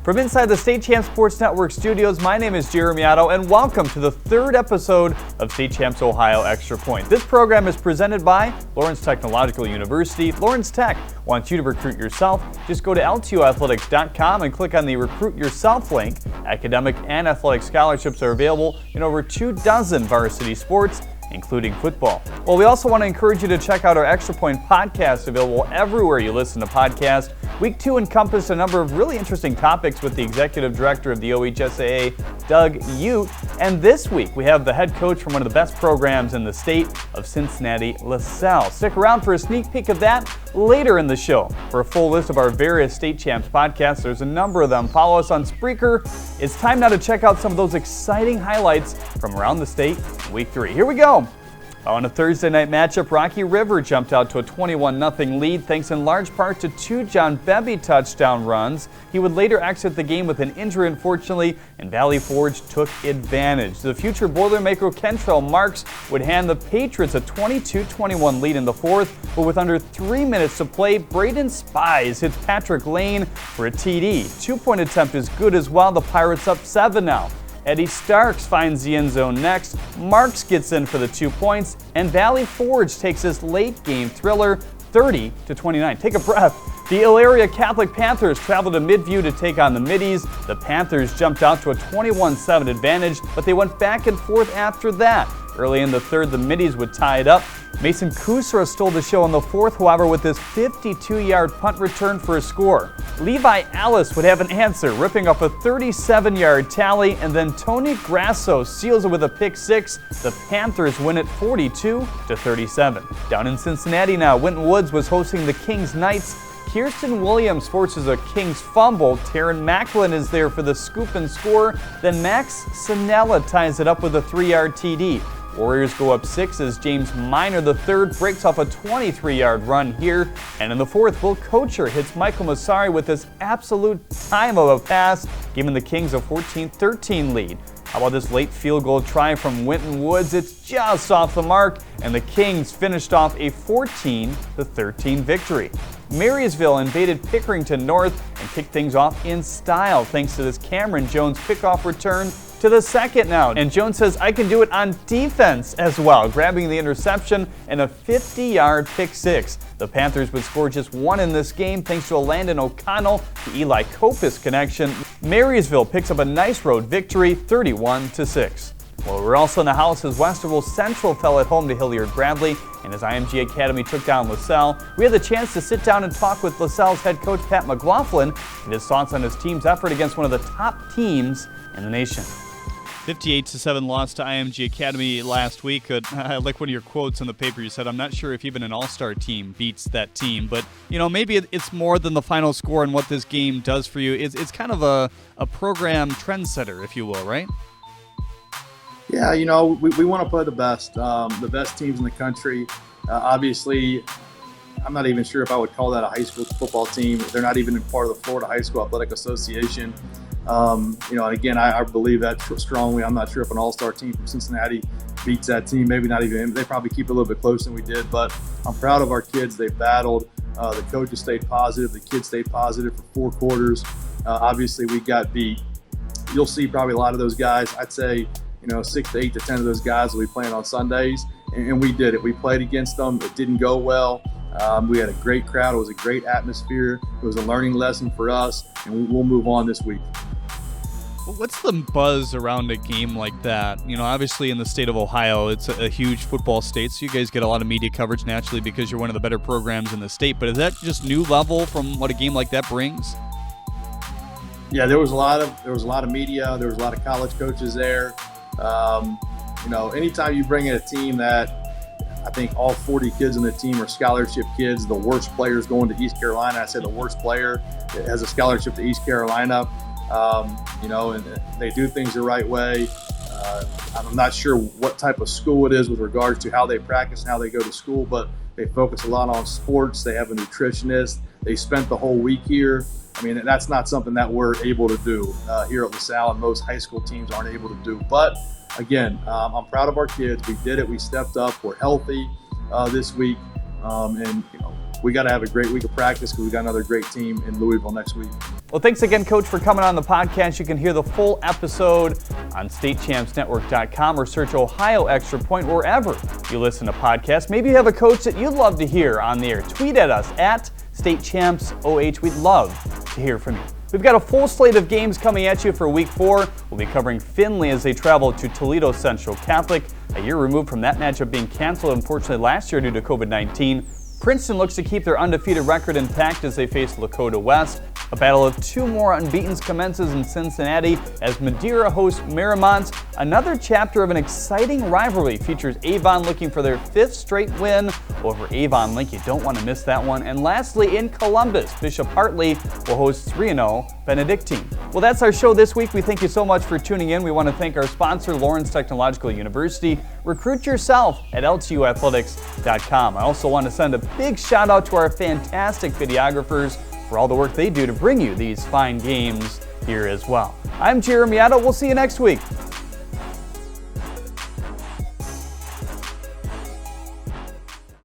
From inside the State Champs Sports Network studios, my name is Jeremy Otto, and welcome to the third episode of State Champs Ohio Extra Point. This program is presented by Lawrence Technological University. Lawrence Tech wants you to recruit yourself. Just go to LTUathletics.com and click on the Recruit Yourself link. Academic and athletic scholarships are available in over 24 varsity sports, including football. Well, we also want to encourage you to check out our Extra Point podcast, available everywhere you listen to podcasts. Week 2 encompassed a number of really interesting topics with the executive director of the OHSAA, Doug Ute. And this week, we have the head coach from one of the best programs in the state of Cincinnati, LaSalle. Stick around for a sneak peek of that later in the show. For a full list of our various State Champs podcasts, there's a number of them. Follow us on Spreaker. It's time now to check out some of those exciting highlights from around the state in Week 3. Here we go. On a Thursday night matchup, Rocky River jumped out to a 21-0 lead thanks in large part to 2 John Bebby touchdown runs. He would later exit the game with an injury, unfortunately, and Valley Forge took advantage. The future Boilermaker Kentrell Marks would hand the Patriots a 22-21 lead in the fourth, but with under 3 minutes to play, Braden Spies hits Patrick Lane for a TD. 2-point attempt is good as well. The Pirates up 7 now. Eddie Starks finds the end zone next. Marks gets in for the 2 points, and Valley Forge takes this late game thriller 30-29. Take a breath. The Elaria Catholic Panthers traveled to Midview to take on the Middies. The Panthers jumped out to a 21-7 advantage, but they went back and forth after that. Early in the third, the Middies would tie it up. Mason Kusra stole the show in the fourth, however, with his 52-yard punt return for a score. Levi Alice would have an answer, ripping up a 37-yard tally, and then Tony Grasso seals it with a pick six. The Panthers win it 42-37. Down in Cincinnati now, Winton Woods was hosting the Kings Knights. Kirsten Williams forces a Kings fumble. Taryn Macklin is there for the scoop and score. Then Max Sinella ties it up with a 3-yard TD. Warriors go up 6 as James Minor III breaks off a 23-yard run here. And in the fourth, Will Kocher hits Michael Massari with this absolute time of a pass, giving the Kings a 14-13 lead. How about this late field goal try from Winton Woods? It's just off the mark, and the Kings finished off a 14-13 victory. Marysville invaded Pickerington North and kicked things off in style thanks to this Cameron Jones kickoff return to the second now. And Jones says, I can do it on defense as well, grabbing the interception and a 50-yard pick six. The Panthers would score just 1 in this game thanks to a Landon O'Connell to Eli Kopis connection. Marysville picks up a nice road victory, 31-6. Well, we're also in the house as Westerville Central fell at home to Hilliard-Bradley, and as IMG Academy took down LaSalle. We had the chance to sit down and talk with LaSalle's head coach Pat McLaughlin and his thoughts on his team's effort against one of the top teams in the nation. 58-7 loss to IMG Academy last week. I like one of your quotes in the paper. You said, I'm not sure if even an all-star team beats that team, but maybe it's more than the final score and what this game does for you. It's kind of a program trendsetter, if you will, right? Yeah, we want to play the best teams in the country. Obviously, I'm not even sure if I would call that a high school football team. They're not even part of the Florida High School Athletic Association. And again, I believe that strongly. I'm not sure if an all-star team from Cincinnati beats that team. Maybe not even. They probably keep it a little bit closer than we did. But I'm proud of our kids. They battled. The coaches stayed positive. The kids stayed positive for 4 quarters. Obviously, we got beat. You'll see probably a lot of those guys. I'd say 6 to 8 to 10 of those guys will be playing on Sundays, and we did it. We played against them. It didn't go well. We had a great crowd. It was a great atmosphere. It was a learning lesson for us, and we'll move on this week. What's the buzz around a game like that? Obviously in the state of Ohio, it's a huge football state, so you guys get a lot of media coverage naturally because you're one of the better programs in the state. But is that just new level from what a game like that brings? Yeah, there was a lot of media. There was a lot of college coaches there. Anytime you bring in a team that I think all 40 kids on the team are scholarship kids, the worst players going to East Carolina. I said the worst player has a scholarship to East Carolina. And they do things the right way. I'm not sure what type of school it is with regards to how they practice and how they go to school, but they focus a lot on sports. They have a nutritionist. They spent the whole week here. I mean, that's not something that we're able to do here at LaSalle, and most high school teams aren't able to do. But again, I'm proud of our kids. We did it. We stepped up. We're healthy this week, and we got to have a great week of practice because we got another great team in Louisville next week. Well, thanks again, Coach, for coming on the podcast. You can hear the full episode on statechampsnetwork.com or search Ohio Extra Point wherever you listen to podcasts. Maybe you have a coach that you'd love to hear on the air. Tweet at us at StateChampsOH. We'd love to hear from you. We've got a full slate of games coming at you for Week 4. We'll be covering Findlay as they travel to Toledo Central Catholic, a year removed from that matchup being canceled, unfortunately, last year due to COVID-19. Princeton looks to keep their undefeated record intact as they face Lakota West. A battle of two more unbeatens commences in Cincinnati as Madeira hosts Marymount. Another chapter of an exciting rivalry features Avon looking for their 5th straight win over Avon Link. You don't want to miss that one. And lastly, in Columbus, Bishop Hartley will host 3-0 Benedictine. Well, that's our show this week. We thank you so much for tuning in. We want to thank our sponsor, Lawrence Technological University. Recruit yourself at LTUathletics.com. I also want to send a big shout out to our fantastic videographers for all the work they do to bring you these fine games here as well. I'm Jeremy Otto. We'll see you next week.